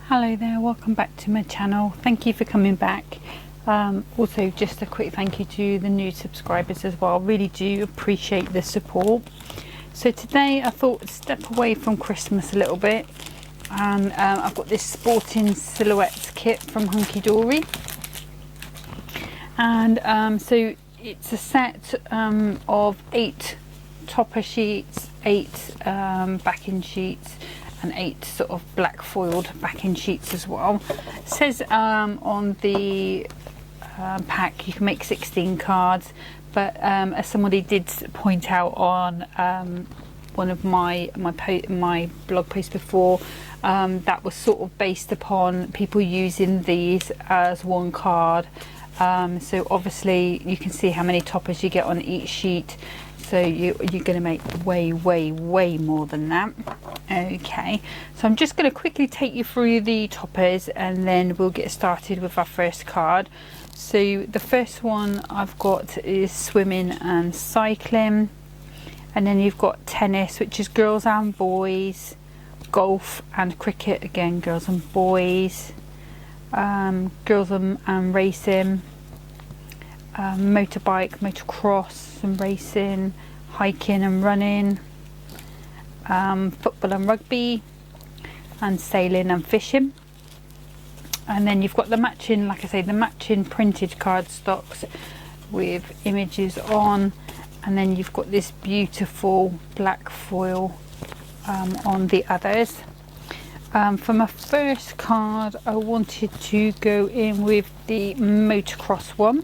Hello there, welcome back to my channel. Thank you for coming back. Also just a quick thank you to the new subscribers as well. Really do appreciate the support. So today I thought I'd step away from Christmas a little bit, and I've got this sporting silhouettes kit from Hunkydory, and so it's a set of 8 topper sheets, 8 backing sheets, and 8 sort of black foiled backing sheets as well. It says on the pack you can make 16 cards, but as somebody did point out on one of my blog posts before, that was sort of based upon people using these as one card. So obviously you can see how many toppers you get on each sheet, so you're going to make way more than that. Okay, so I'm just going to quickly take you through the toppers and then we'll get started with our first card. So the first one I've got is swimming and cycling, and then you've got tennis, which is girls and boys, golf and cricket, again girls and boys, girls and racing, motorbike, motocross and racing, hiking and running, football and rugby, and sailing and fishing. And then you've got the matching, like I say, the matching printed card stocks with images on, and then you've got this beautiful black foil on the others. For my first card I wanted to go in with the motocross one,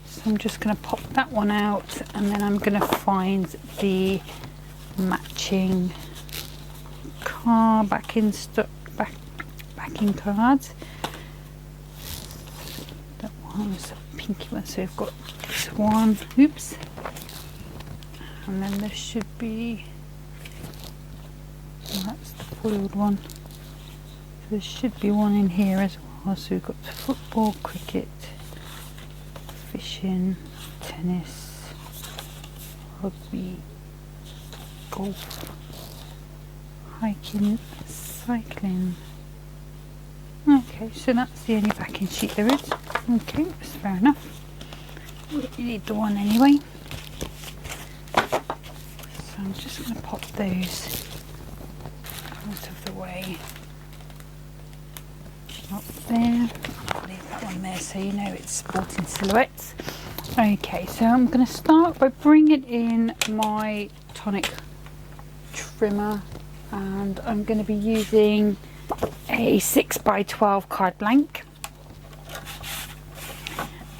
so I'm just going to pop that one out, and then I'm going to find the matching car backing cards. That one is a pinky one, so we've got this one, oops, and then there should be, oh, that's the foiled one, so there should be one in here as well. So we've got football, cricket, fishing, tennis, rugby, golf, hiking, cycling. Okay, so that's the only backing sheet there is. Okay, that's fair enough. You need the one anyway. So I'm just going to pop those out of the way. Up there. I'll leave that one there so you know it's sporting silhouettes. Okay, so I'm going to start by bringing in my tonic trimmer, and I'm going to be using a 6x12 card blank,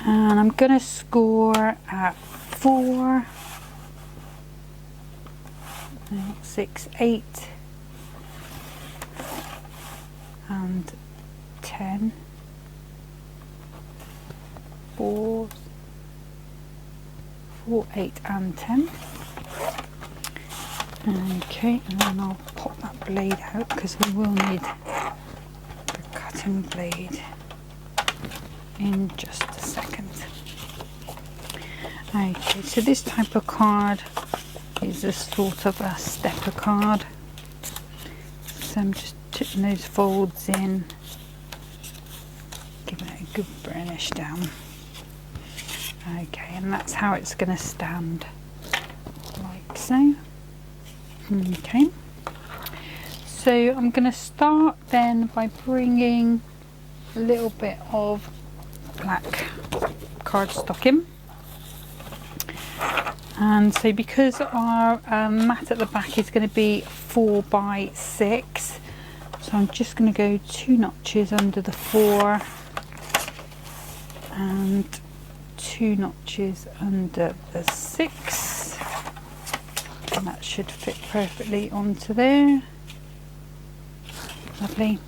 and I'm going to score at 4, 6, 8 and 10, 4, 8 and 10. Okay, and then I'll pop that blade out because we will need the cutting blade in just a second. Okay, so this type of card is a sort of a stepper card, so I'm just putting those folds in, giving it a good burnish down. Okay, and that's how it's going to stand, like so. Okay, so I'm going to start then by bringing a little bit of black cardstock in, and so because our mat at the back is going to be 4x6, so I'm just going to go 2 notches under the 4 and 2 notches under the 6, and that should fit perfectly onto there. Lovely.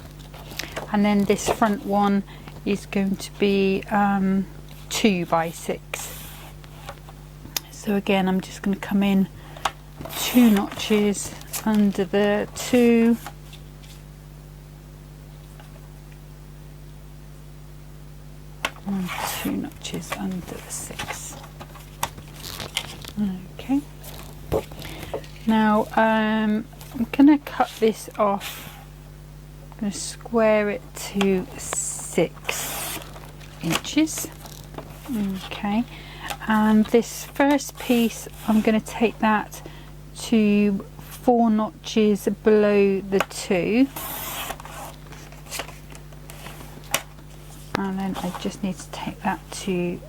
And then this front one is going to be 2x6, so again I'm just going to come in 2 notches under the 2 and 2 notches under the 6. Okay, now I'm going to cut this off I'm going to square it to 6 inches. Okay, and this first piece I'm going to take that to 4 notches below the 2, and then I just need to take that to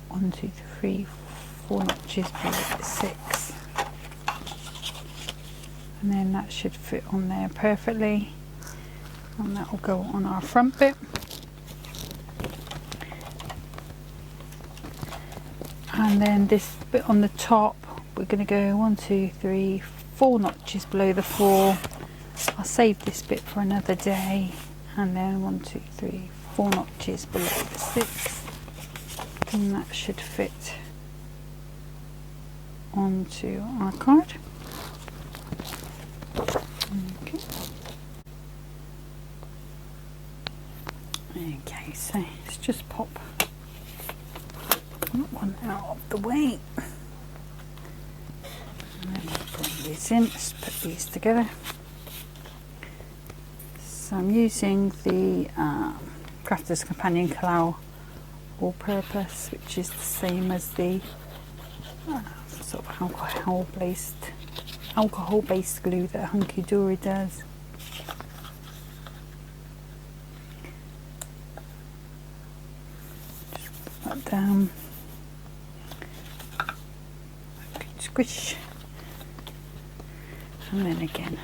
1, 2, 3, 4 notches below the 6, and then that should fit on there perfectly, and that will go on our front bit. And then this bit on the top, we're going to go 1, 2, 3, 4 notches below the 4. I'll save this bit for another day, and then 1, 2, 3, 4 notches below the 6, and that should fit onto our card. Okay. Okay, so let's just pop that one out of the way, and then bring these in. Let's put these together. So I'm using the Crafter's Companion Collal All Purpose, which is the same as the sort of alcohol-based glue that Hunkydory does. Just put that down. Squish, and then again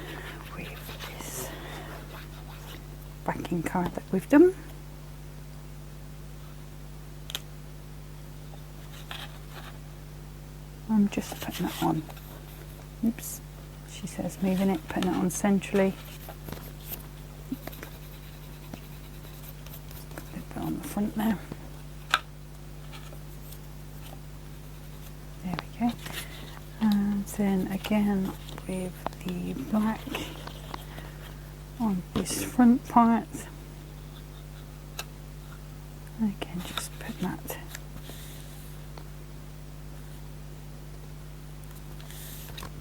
with this backing card that we've done. I'm just putting that on. Oops, she says moving it, putting it on centrally. A bit on the front there. There we go. And then again with the black on this front part, again just put that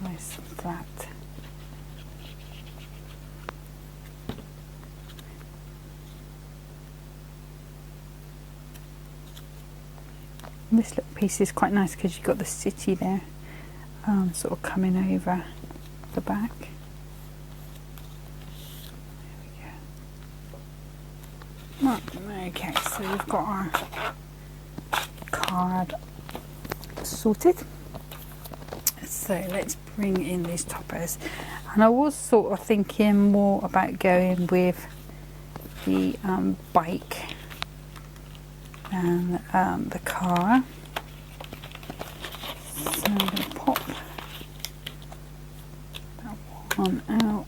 nice and flat. And this little piece is quite nice because you've got the city there. Sort of coming over the back. There we go. Okay, so we've got our card sorted. So let's bring in these toppers. And I was sort of thinking more about going with the bike and the car. So I'm going to pop that one out,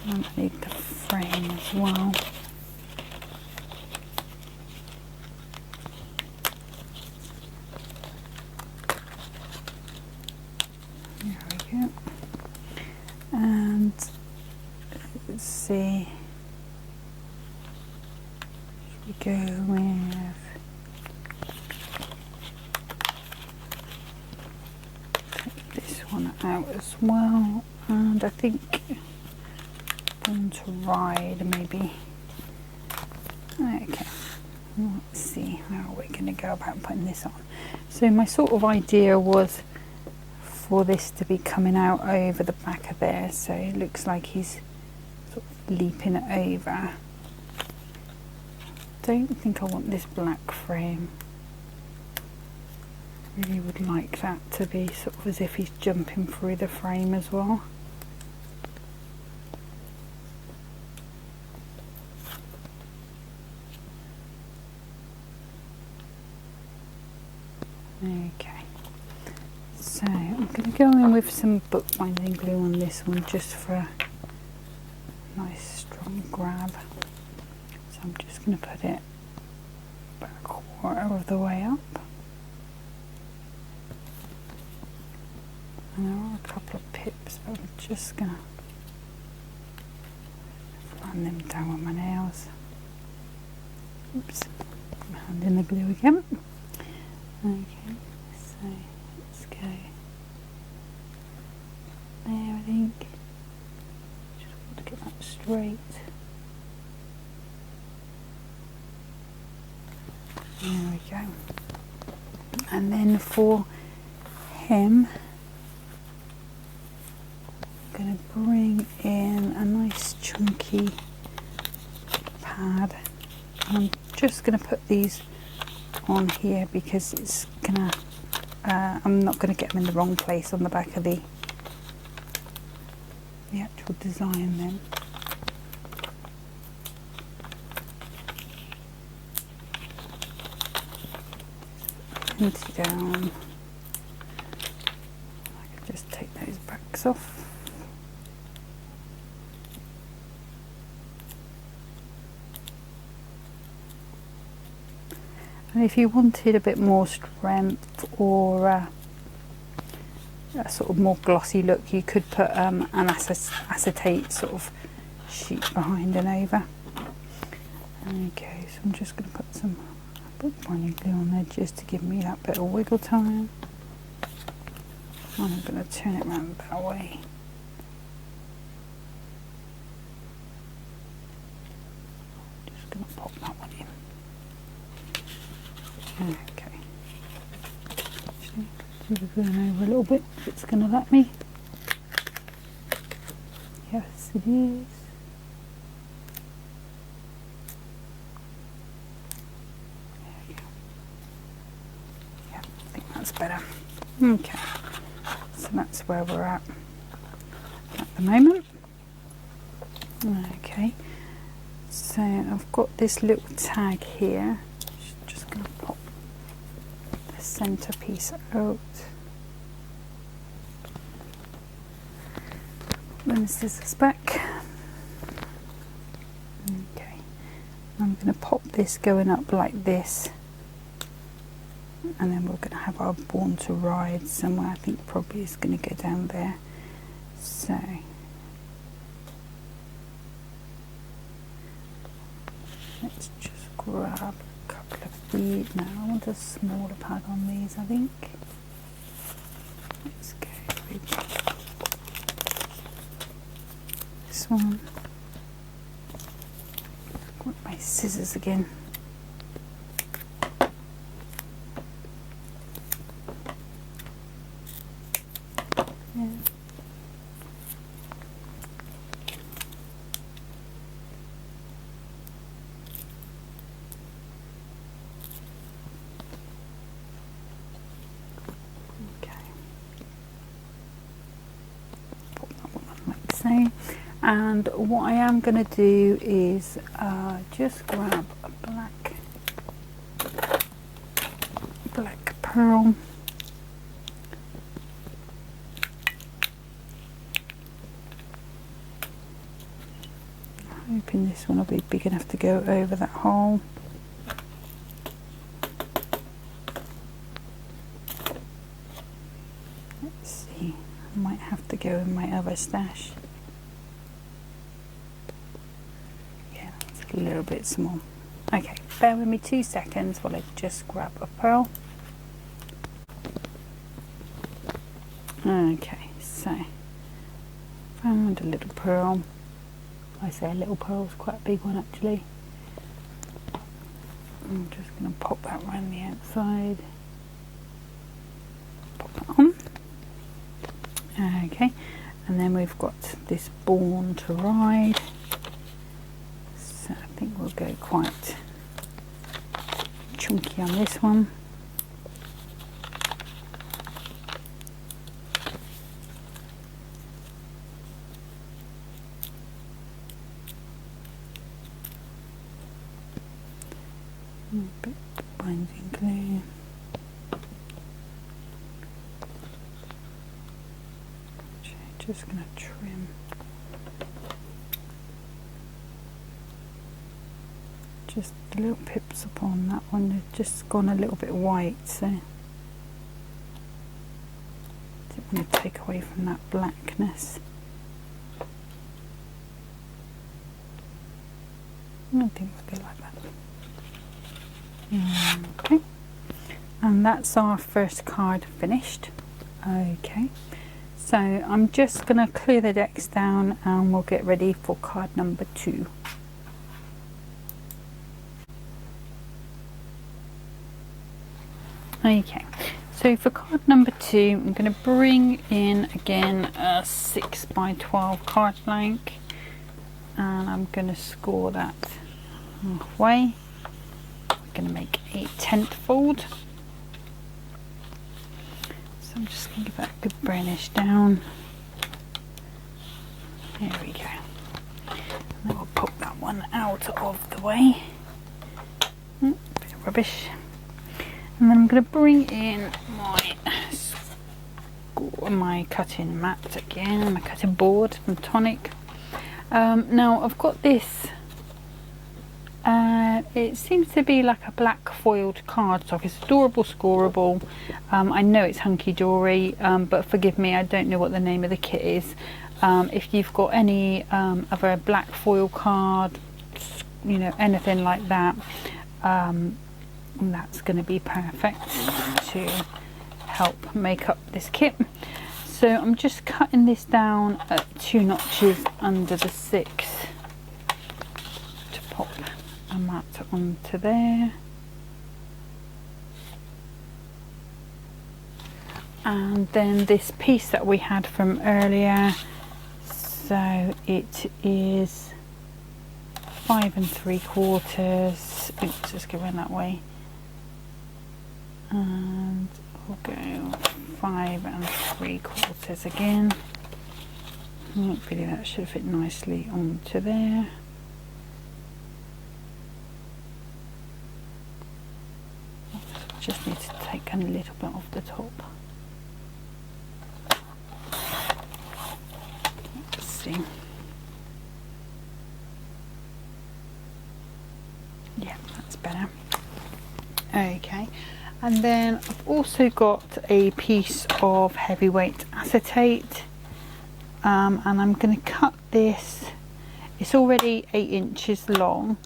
and I need the frame as well. There we go. And let's see, should we go with one out as well, and I think Born to Ride maybe. Okay, let's see how we're going to go about putting this on. So my sort of idea was for this to be coming out over the back of there, so it looks like he's sort of leaping it over. Don't think I want this black frame. Really would like that to be sort of as if he's jumping through the frame as well. Okay, so I'm going to go in with some bookbinding glue on this one just for a nice strong grab. So I'm just going to put it about a quarter of the way up. And there are a couple of pips, but I'm just going to flatten them down with my nails. Oops, my hand in the glue again. Okay, so let's go there, I think. Just want to get that straight. straight. There we go. And then for him, I'm going to bring in a nice chunky pad. I'm just going to put these on here because it's gonna I'm not going to get them in the wrong place on the back of the actual design then. Down. I can just take those backs off. And if you wanted a bit more strength or a sort of more glossy look, you could put an acetate sort of sheet behind and over. Okay, so I'm just going to put some bookbinding glue on there just to give me that bit of wiggle time. I'm going to turn it around that way. Just going to pop that one in. Okay. Actually, just going over a little bit if it's going to let me. Yes, it is. Better. Okay, so that's where we're at the moment. Okay, so I've got this little tag here. Just going to pop the centre piece out. Then the scissors back. Okay, I'm going to pop this going up like this. And then we're going to have our Born to Ride somewhere. I think probably it's going to go down there. So let's just grab a couple of these. Now I want a smaller pad on these, I think. Let's go with this one. Grab my scissors again. And what I am going to do is just grab a black pearl. Hoping this one will be big enough to go over that hole. Let's see, I might have to go in my other stash. A little bit small. Okay, bear with me 2 seconds while I just grab a pearl. Okay, so found a little pearl. I say a little pearl, it's quite a big one actually. I'm just going to pop that around the outside. Pop that on. Okay, and then we've got this Born to Ride. So I think we'll go quite chunky on this one. A bit of binding glue. Just going to trim. Just the little pips upon that one, they've just gone a little bit white, so I didn't want to take away from that blackness. I think we'll go like that. Okay, and that's our first card finished. Okay, So I'm just going to clear the decks down and we'll get ready for card number 2. Okay, so for card number 2 I'm going to bring in again a 6 by 12 card blank, and I'm going to score that halfway. I'm going to make a 10th fold. So I'm just going to give that a good burnish down. There we go. And then we'll pop that one out of the way. Bit of rubbish. And then I'm going to bring in my cutting mat again, my cutting board from Tonic. Now I've got this, it seems to be like a black foiled cardstock. It's adorable, scoreable. I know it's Hunkydory, but forgive me, I don't know what the name of the kit is. If you've got any other black foil card, you know, anything like that, that's going to be perfect to help make up this kit. So I'm just cutting this down at 2 notches under the 6 to pop a mat onto there. And then this piece that we had from earlier, so it is 5 3/4. Oops, let's go around that way. And we'll go 5 3/4 again. Hopefully that should fit nicely onto there. Just need to take a little bit off the top. Let's see. Yeah, that's better. Okay. And then I've also got a piece of heavyweight acetate, and I'm going to cut this. It's already 8 inches long,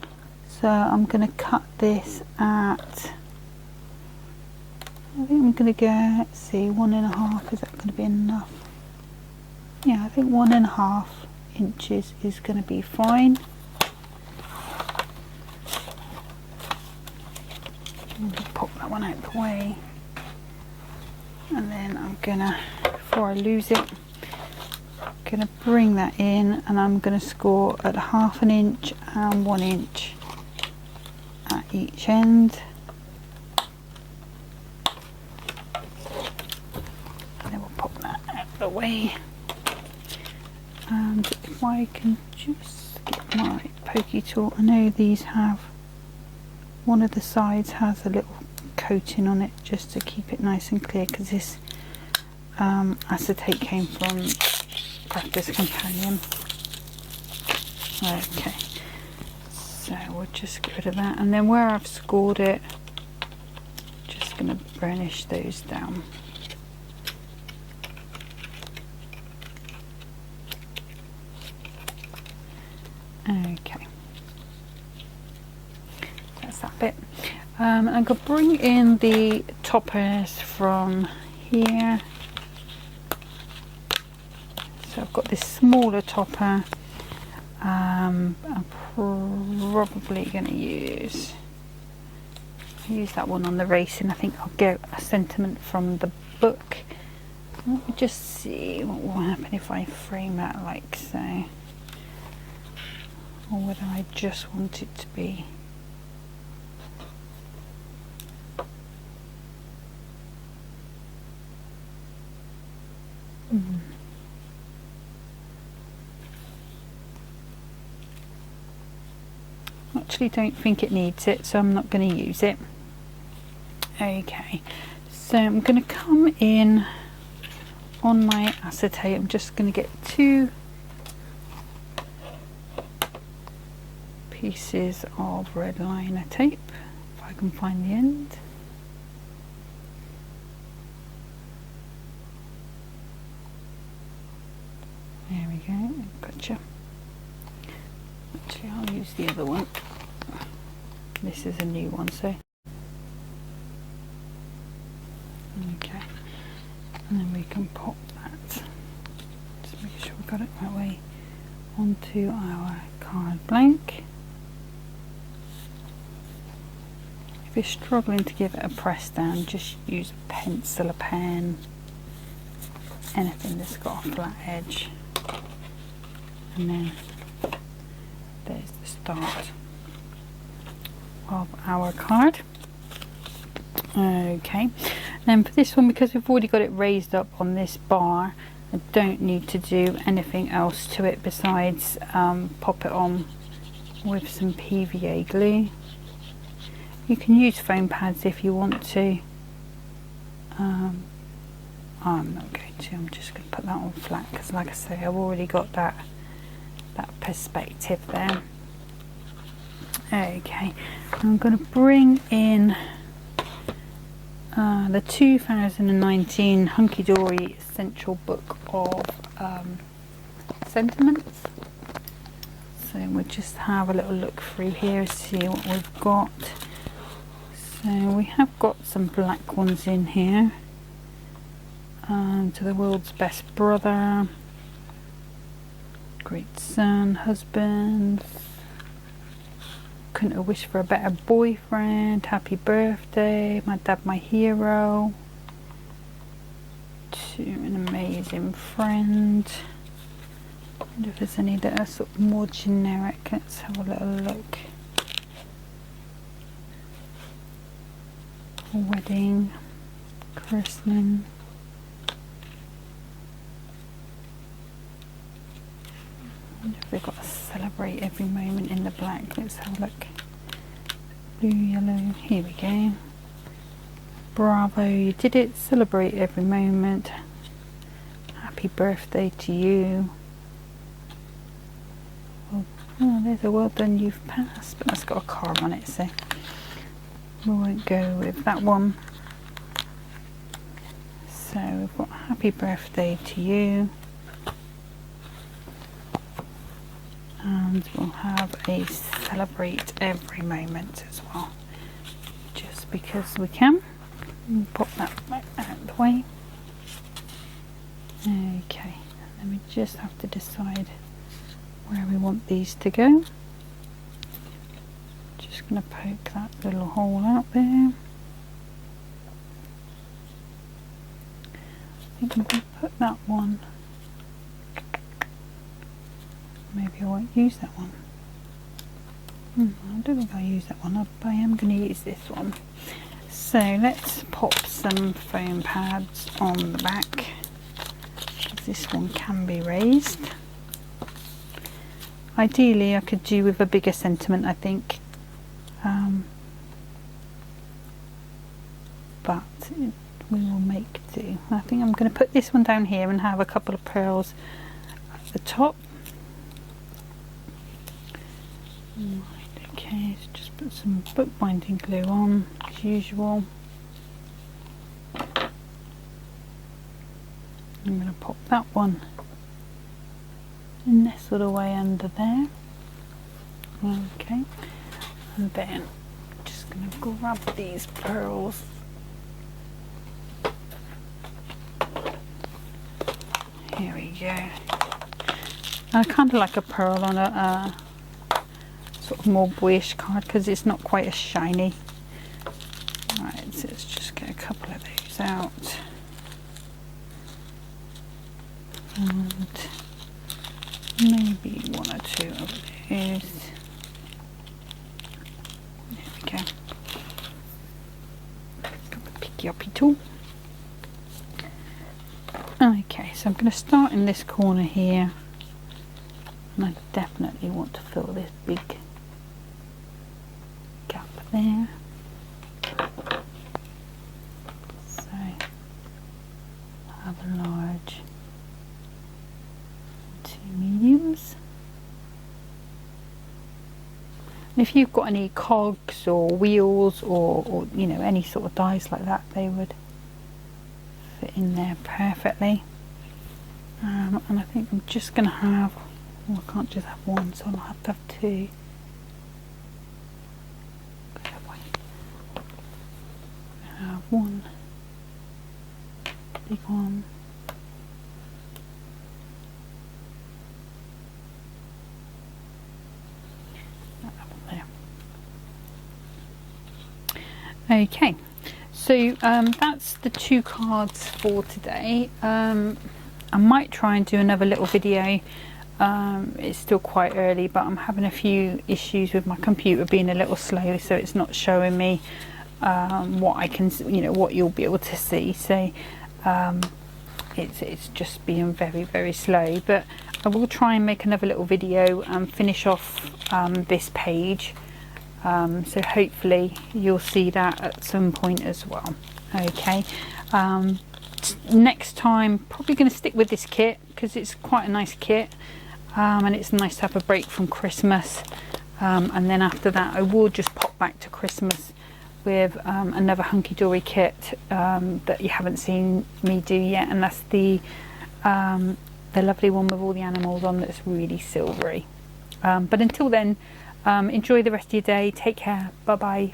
so I'm going to cut this at, I think I'm going to go, let's see, 1.5, is that going to be enough? Yeah, I think 1.5 inches is going to be fine. Pop that one out of the way, and then I'm gonna, before I lose it, I'm gonna bring that in, and I'm gonna score at 1/2 inch and 1 inch at each end. And then we'll pop that out of the way. And if I can just get my pokey tool, I know these have, one of the sides has a little coating on it just to keep it nice and clear, because this acetate came from Crafter's Companion. Okay, so we'll just get rid of that, and then where I've scored it, just going to burnish those down. Okay. That bit. I'm going to bring in the toppers from here. So I've got this smaller topper. I'm probably going to use that one on the racing. I think I'll get a sentiment from the book. Let me just see what will happen if I frame that like so, or whether I just want it to be. Actually don't think it needs it, so I'm not going to use it. Okay, so I'm going to come in on my acetate. I'm just going to get 2 pieces of red liner tape, if I can find the end. There we go, gotcha. Actually, I'll use the other one. This is a new one, so. Okay. And then we can pop that got it that way, onto our card blank. If you're struggling to give it a press down, just use a pencil, a pen, anything that's got a flat edge, and then there's the start of our card. Okay, and for this one, because we've already got it raised up on this bar, I don't need to do anything else to it besides pop it on with some PVA glue. You can use foam pads if you want to. I'm not going to, I'm just going to put that on flat because, like I say, I've already got that perspective there. Okay, I'm going to bring in the 2019 Hunkydory Essential Book of Sentiments. So we'll just have a little look through here, see what we've got. So we have got some black ones in here. To the world's best brother, great son, husband, couldn't have wished for a better boyfriend, happy birthday, my dad my hero, to an amazing friend. I wonder if there's any that are sort of more generic. Let's have a little look. Wedding, christening, I wonder if they've got to celebrate every moment in the black. Let's have a look. Blue, yellow, here we go. Bravo, you did it. Celebrate every moment. Happy birthday to you. Oh, there's a well done, you've passed, but that's got a car on it, so we won't go with that one. So we've got happy birthday to you. And we'll have a celebrate every moment as well, just because we can. We'll pop that back out of the way. Okay, and then we just have to decide where we want these to go. Just going to poke that little hole out there. I think I'm going to put that one. Maybe I won't use that one. I don't think I'll use that one, but I am going to use this one. So let's pop some foam pads on the back. This one can be raised. Ideally I could do with a bigger sentiment, I think. But we will make do. I think I'm going to put this one down here and have a couple of pearls at the top. Right, okay, so just put some bookbinding glue on as usual. I'm going to pop that one nestled away under there. Okay, and then I'm just going to grab these pearls. Here we go. I kind of like a pearl on a sort of more boyish card because it's not quite as shiny. Right, so let's just get a couple of those out. And maybe one or two of those. There we go. Got the picky uppy tool. Okay, so I'm going to start in this corner here, and I definitely want to fill this big gap there. So have a large, two mediums. And if you've got any cogs or wheels or you know, any sort of dies like that, they would fit in there perfectly. And I think I'm just going to have, well, I can't just have one, so I'll have to have two. Have one big one Okay, so that's the 2 cards for today. I might try and do another little video. It's still quite early, but I'm having a few issues with my computer being a little slow, so it's not showing me what I can, what you'll be able to see. So it's just being very slow, but I will try and make another little video and finish off this page. So hopefully you'll see that at some point as well. Okay, next time probably going to stick with this kit because it's quite a nice kit, and it's nice to have a break from Christmas, and then after that I will just pop back to Christmas with another Hunkydory kit that you haven't seen me do yet, and that's the lovely one with all the animals on, that's really silvery. But until then, enjoy the rest of your day. Take care. Bye bye.